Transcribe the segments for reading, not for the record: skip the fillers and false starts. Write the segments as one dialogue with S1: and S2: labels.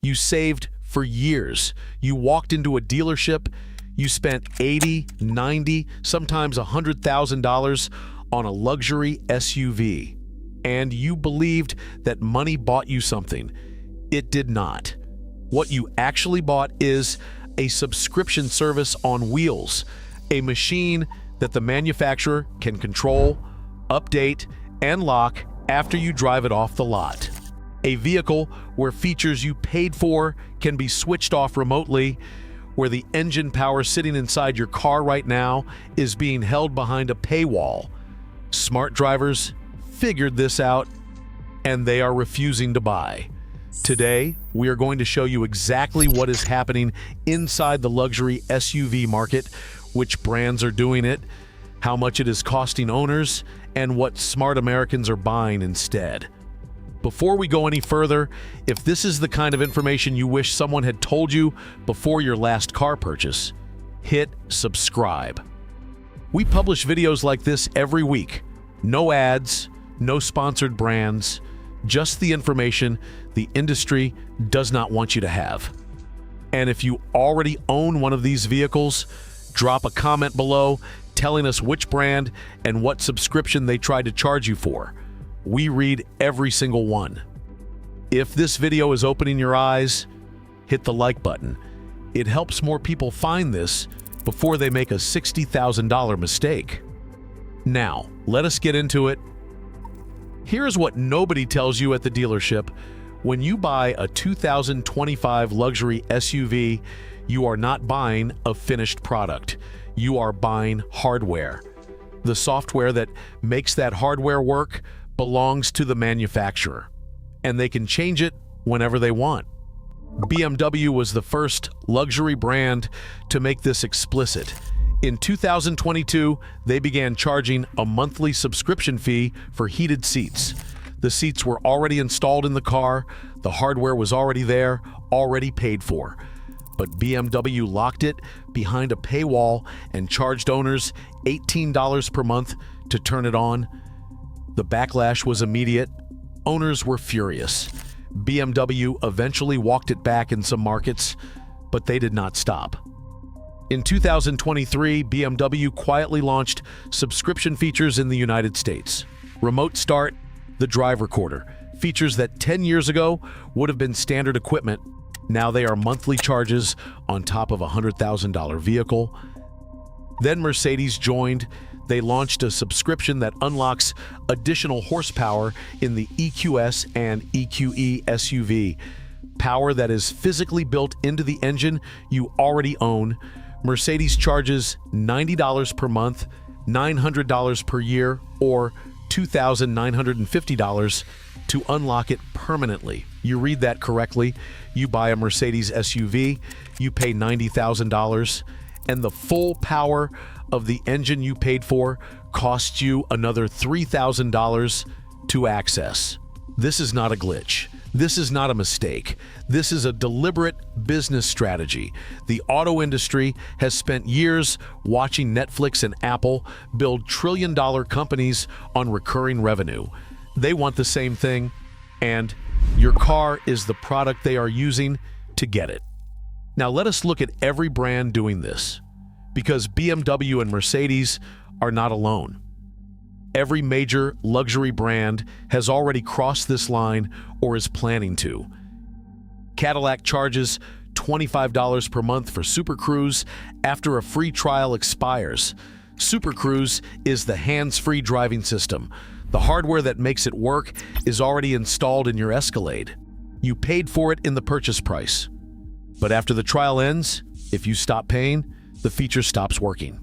S1: You saved for years. You walked into a dealership, you spent $80, $90, sometimes $100,000 on a luxury SUV, and you believed that money bought you something. It did not. What you actually bought is a subscription service on wheels, a machine that the manufacturer can control, update, and lock after you drive it off the lot. A vehicle where features you paid for can be switched off remotely, where the engine power sitting inside your car right now is being held behind a paywall. Smart drivers figured this out, and they are refusing to buy. Today, we are going to show you exactly what is happening inside the luxury SUV market, which brands are doing it, how much it is costing owners, and what smart Americans are buying instead. Before we go any further, if this is the kind of information you wish someone had told you before your last car purchase, hit subscribe. We publish videos like this every week. No ads, no sponsored brands, just the information the industry does not want you to have. And if you already own one of these vehicles, drop a comment below telling us which brand and what subscription they tried to charge you for. We read every single one. If this video is opening your eyes, hit the like button. It helps more people find this before they make a $60,000 mistake. Now, let us get into it. Here's what nobody tells you at the dealership. When you buy a 2025 luxury SUV, you are not buying a finished product. You are buying hardware. The software that makes that hardware work belongs to the manufacturer, and they can change it whenever they want. BMW was the first luxury brand to make this explicit. In 2022, they began charging a monthly subscription fee for heated seats. The seats were already installed in the car, the hardware was already there, already paid for. But BMW locked it behind a paywall and charged owners $18 per month to turn it on. The backlash was immediate. Owners were furious. BMW eventually walked it back in some markets, but they did not stop. In 2023, BMW quietly launched subscription features in the United States. Remote Start, the Drive Recorder, features that 10 years ago would have been standard equipment. Now they are monthly charges on top of a $100,000 vehicle. Then Mercedes joined. They launched a subscription that unlocks additional horsepower in the EQS and EQE SUV, power that is physically built into the engine you already own. Mercedes charges $90 per month, $900 per year, or $2,950 to unlock it permanently. You read that correctly. You buy a Mercedes SUV, you pay $90,000, and the full power of the engine you paid for costs you another $3,000 to access. This is not a glitch. This is not a mistake. This is a deliberate business strategy. The auto industry has spent years watching Netflix and Apple build trillion-dollar companies on recurring revenue. They want the same thing, and your car is the product they are using to get it. Now let us look at every brand doing this, because BMW and Mercedes are not alone. Every major luxury brand has already crossed this line or is planning to. Cadillac charges $25 per month for Super Cruise after a free trial expires. Super Cruise is the hands-free driving system. The hardware that makes it work is already installed in your Escalade. You paid for it in the purchase price. But after the trial ends, if you stop paying, the feature stops working.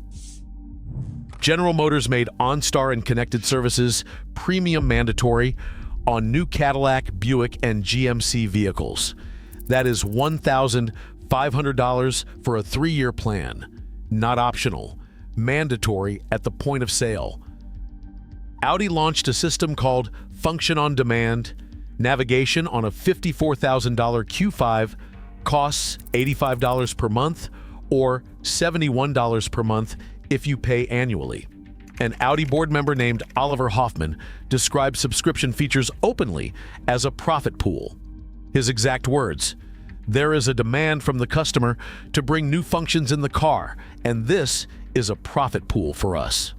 S1: General Motors made OnStar and connected services premium mandatory on new Cadillac, Buick, and GMC vehicles. That is $1,500 for a 3-year plan. Not optional, mandatory at the point of sale. Audi launched a system called Function on Demand. Navigation on a $54,000 Q5 costs $85 per month or $71 per month if you pay annually. An Audi board member named Oliver Hoffman described subscription features openly as a profit pool. His exact words, There is a demand from the customer to bring new functions in the car, and this is a profit pool for us.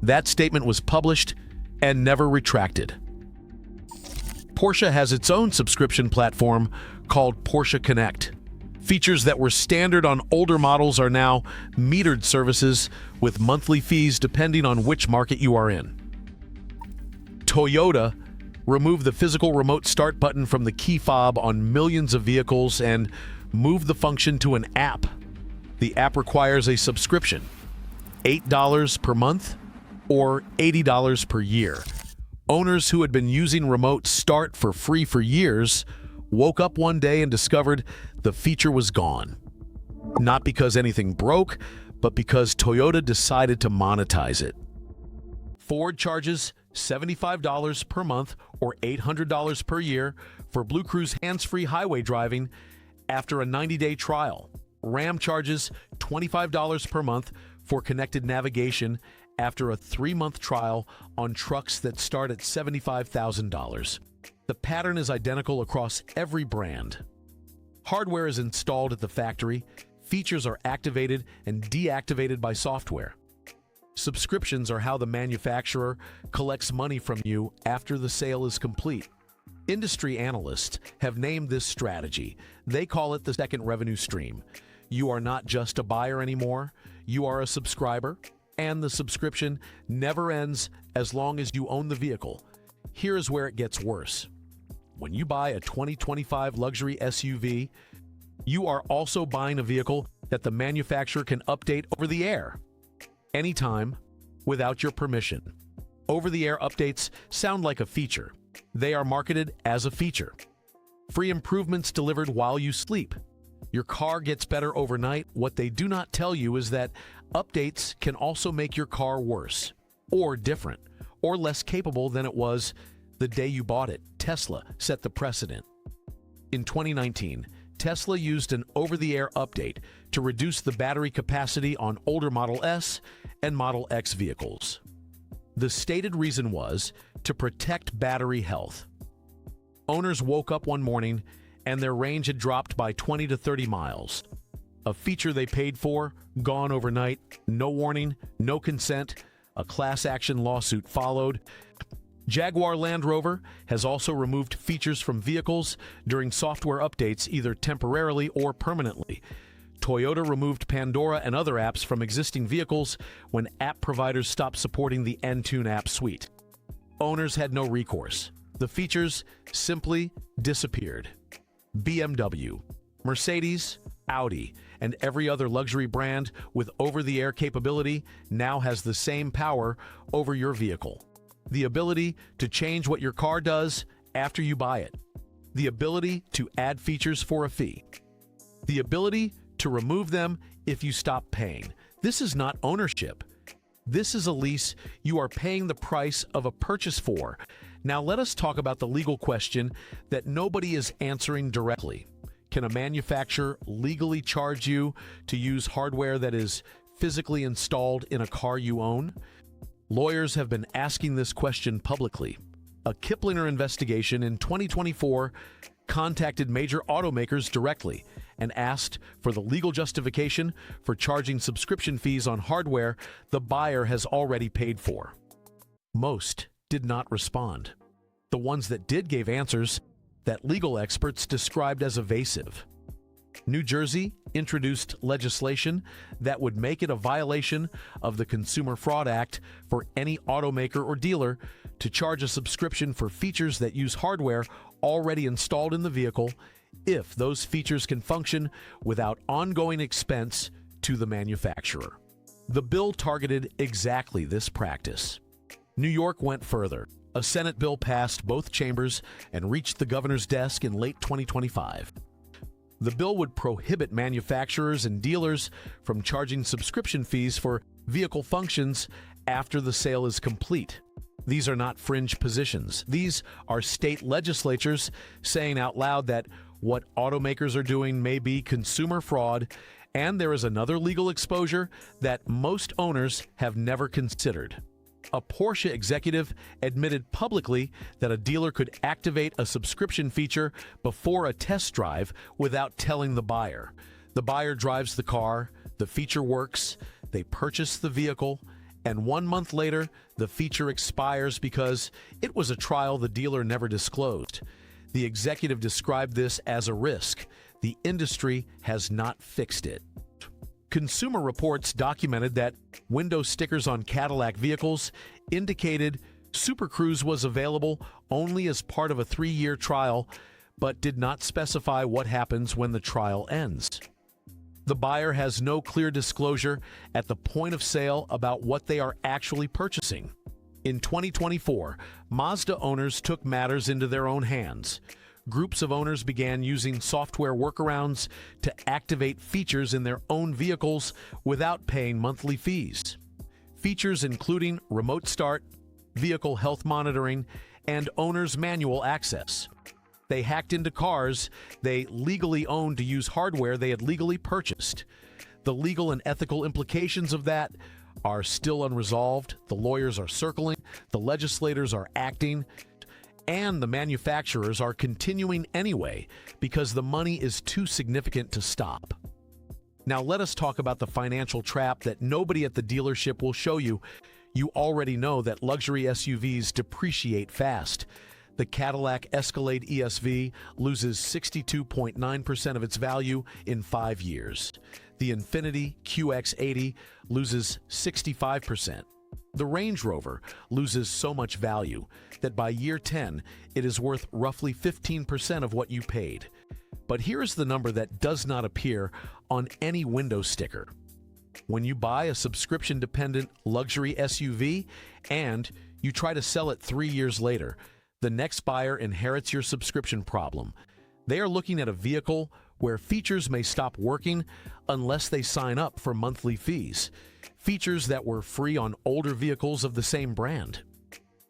S1: That statement was published and never retracted. Porsche has its own subscription platform called Porsche Connect. Features that were standard on older models are now metered services with monthly fees depending on which market you are in. Toyota removed the physical remote start button from the key fob on millions of vehicles and moved the function to an app. The app requires a subscription, $8 per month or $80 per year. Owners who had been using remote start for free for years woke up one day and discovered the feature was gone. Not because anything broke, but because Toyota decided to monetize it. Ford charges $75 per month or $800 per year for Blue Cruise hands-free highway driving after a 90-day trial. Ram charges $25 per month for connected navigation after a 3-month trial on trucks that start at $75,000. The pattern is identical across every brand. Hardware is installed at the factory, features are activated and deactivated by software. Subscriptions are how the manufacturer collects money from you after the sale is complete. Industry analysts have named this strategy. They call it the second revenue stream. You are not just a buyer anymore, you are a subscriber, and the subscription never ends as long as you own the vehicle. Here is where it gets worse. When you buy a 2025 luxury SUV, you are also buying a vehicle that the manufacturer can update over the air, anytime, without your permission. Over-the-air updates sound like a feature. They are marketed as a feature. Free improvements delivered while you sleep. Your car gets better overnight. What they do not tell you is that updates can also make your car worse, or different, or less capable than it was the day you bought it. Tesla set the precedent. In 2019, Tesla used an over-the-air update to reduce the battery capacity on older Model S and Model X vehicles. The stated reason was to protect battery health. Owners woke up one morning and their range had dropped by 20 to 30 miles. A feature they paid for, gone overnight, no warning, no consent. A class action lawsuit followed. Jaguar Land Rover has also removed features from vehicles during software updates, either temporarily or permanently. Toyota removed Pandora and other apps from existing vehicles when app providers stopped supporting the Entune app suite. Owners had no recourse. The features simply disappeared. BMW, Mercedes, Audi, and every other luxury brand with over-the-air capability now has the same power over your vehicle. The ability to change what your car does after you buy it. The ability to add features for a fee. The ability to remove them if you stop paying. This is not ownership. This is a lease you are paying the price of a purchase for. Now let us talk about the legal question that nobody is answering directly. Can a manufacturer legally charge you to use hardware that is physically installed in a car you own? Lawyers have been asking this question publicly. A Kiplinger investigation in 2024 contacted major automakers directly and asked for the legal justification for charging subscription fees on hardware the buyer has already paid for. Most did not respond. The ones that did gave answers that legal experts described as evasive. New Jersey introduced legislation that would make it a violation of the Consumer Fraud Act for any automaker or dealer to charge a subscription for features that use hardware already installed in the vehicle if those features can function without ongoing expense to the manufacturer. The bill targeted exactly this practice. New York went further. A Senate bill passed both chambers and reached the governor's desk in late 2025. The bill would prohibit manufacturers and dealers from charging subscription fees for vehicle functions after the sale is complete. These are not fringe positions. These are state legislatures saying out loud that what automakers are doing may be consumer fraud, and there is another legal exposure that most owners have never considered. A Porsche executive admitted publicly that a dealer could activate a subscription feature before a test drive without telling the buyer. The buyer drives the car, the feature works, they purchase the vehicle, and 1 month later, the feature expires because it was a trial the dealer never disclosed. The executive described this as a risk. The industry has not fixed it. Consumer Reports documented that window stickers on Cadillac vehicles indicated Super Cruise was available only as part of a 3-year trial, but did not specify what happens when the trial ends. The buyer has no clear disclosure at the point of sale about what they are actually purchasing. In 2024, Mazda owners took matters into their own hands. Groups of owners began using software workarounds to activate features in their own vehicles without paying monthly fees. Features including remote start, vehicle health monitoring, and owner's manual access. They hacked into cars they legally owned to use hardware they had legally purchased. The legal and ethical implications of that are still unresolved. The lawyers are circling, the legislators are acting, and the manufacturers are continuing anyway because the money is too significant to stop. Now let us talk about the financial trap that nobody at the dealership will show you. You already know that luxury SUVs depreciate fast. The Cadillac Escalade ESV loses 62.9% of its value in 5 years. The Infiniti QX80 loses 65%. The Range Rover loses so much value that by year 10, it is worth roughly 15% of what you paid. But here is the number that does not appear on any window sticker. When you buy a subscription-dependent luxury SUV and you try to sell it 3 years later, the next buyer inherits your subscription problem. They are looking at a vehicle where features may stop working unless they sign up for monthly fees. Features that were free on older vehicles of the same brand.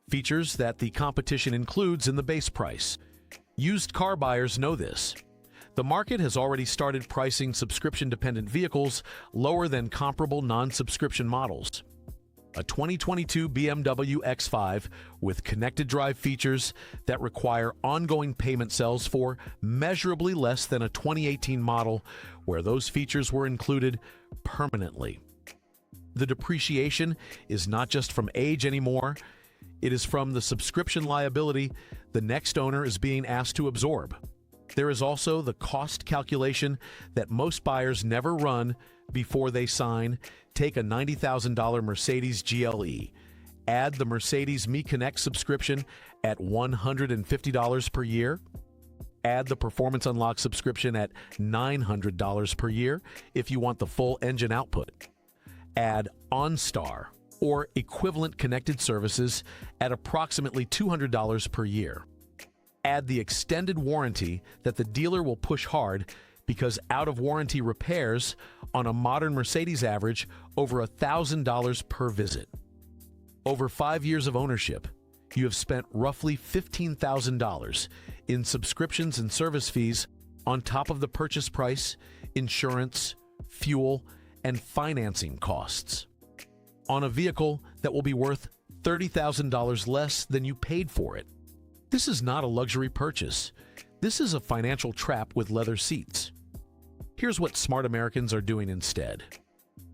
S1: Features that the competition includes in the base price. Used car buyers know this. The market has already started pricing subscription-dependent vehicles lower than comparable non-subscription models. A 2022 BMW X5 with connected drive features that require ongoing payment sells for measurably less than a 2018 model where those features were included permanently. The depreciation is not just from age anymore, it is from the subscription liability the next owner is being asked to absorb. There is also the cost calculation that most buyers never run before they sign. Take a $90,000 Mercedes GLE. Add the Mercedes Me Connect subscription at $150 per year. Add the Performance Unlock subscription at $900 per year if you want the full engine output. Add OnStar or equivalent connected services at approximately $200 per year. Add the extended warranty that the dealer will push hard because out-of-warranty repairs on a modern Mercedes average over $1,000 per visit. Over 5 years of ownership, you have spent roughly $15,000 in subscriptions and service fees on top of the purchase price, insurance, fuel, and financing costs on a vehicle that will be worth $30,000 less than you paid for it. This is not a luxury purchase. This is a financial trap with leather seats. Here's what smart Americans are doing instead.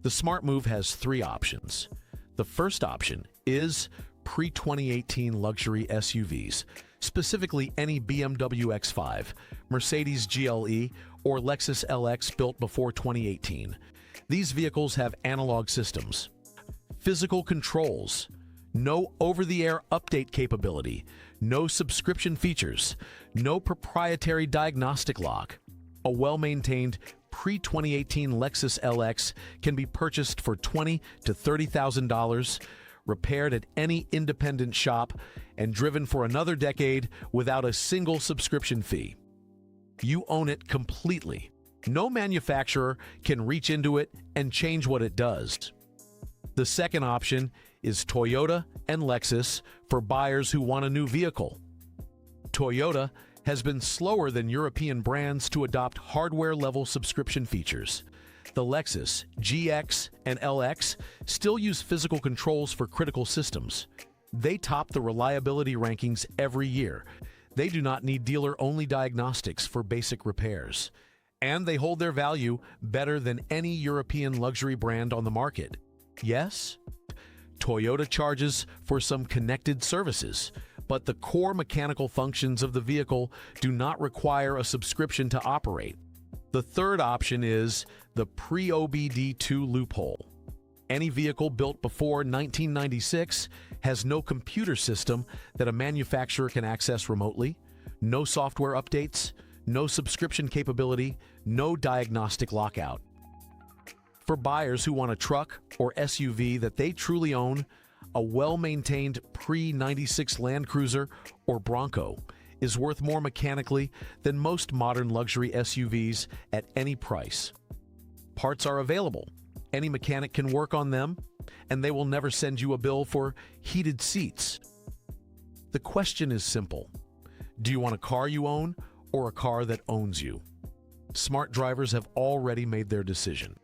S1: The smart move has 3 options. The first option is pre-2018 luxury SUVs, specifically any BMW X5, Mercedes GLE, or Lexus LX built before 2018. These vehicles have analog systems, physical controls, no over-the-air update capability, no subscription features, no proprietary diagnostic lock. A well-maintained pre-2018 Lexus LX can be purchased for $20,000 to $30,000, repaired at any independent shop, and driven for another decade without a single subscription fee. You own it completely. No manufacturer can reach into it and change what it does. The second option is Toyota and Lexus for buyers who want a new vehicle. Toyota has been slower than European brands to adopt hardware-level subscription features. The Lexus GX and LX still use physical controls for critical systems. They top the reliability rankings every year. They do not need dealer-only diagnostics for basic repairs. And they hold their value better than any European luxury brand on the market. Yes, Toyota charges for some connected services, but the core mechanical functions of the vehicle do not require a subscription to operate. The third option is the pre-OBD2 loophole. Any vehicle built before 1996 has no computer system that a manufacturer can access remotely, no software updates, no subscription capability, no diagnostic lockout. For buyers who want a truck or SUV that they truly own, a well-maintained pre-96 Land Cruiser or Bronco is worth more mechanically than most modern luxury SUVs at any price. Parts are available. Any mechanic can work on them, and they will never send you a bill for heated seats. The question is simple. Do you want a car you own or a car that owns you? Smart drivers have already made their decision.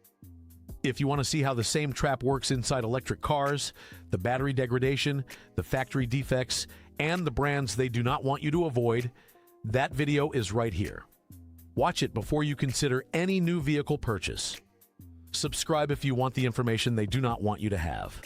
S1: If you want to see how the same trap works inside electric cars, the battery degradation, the factory defects, and the brands they do not want you to avoid, that video is right here. Watch it before you consider any new vehicle purchase. Subscribe if you want the information they do not want you to have.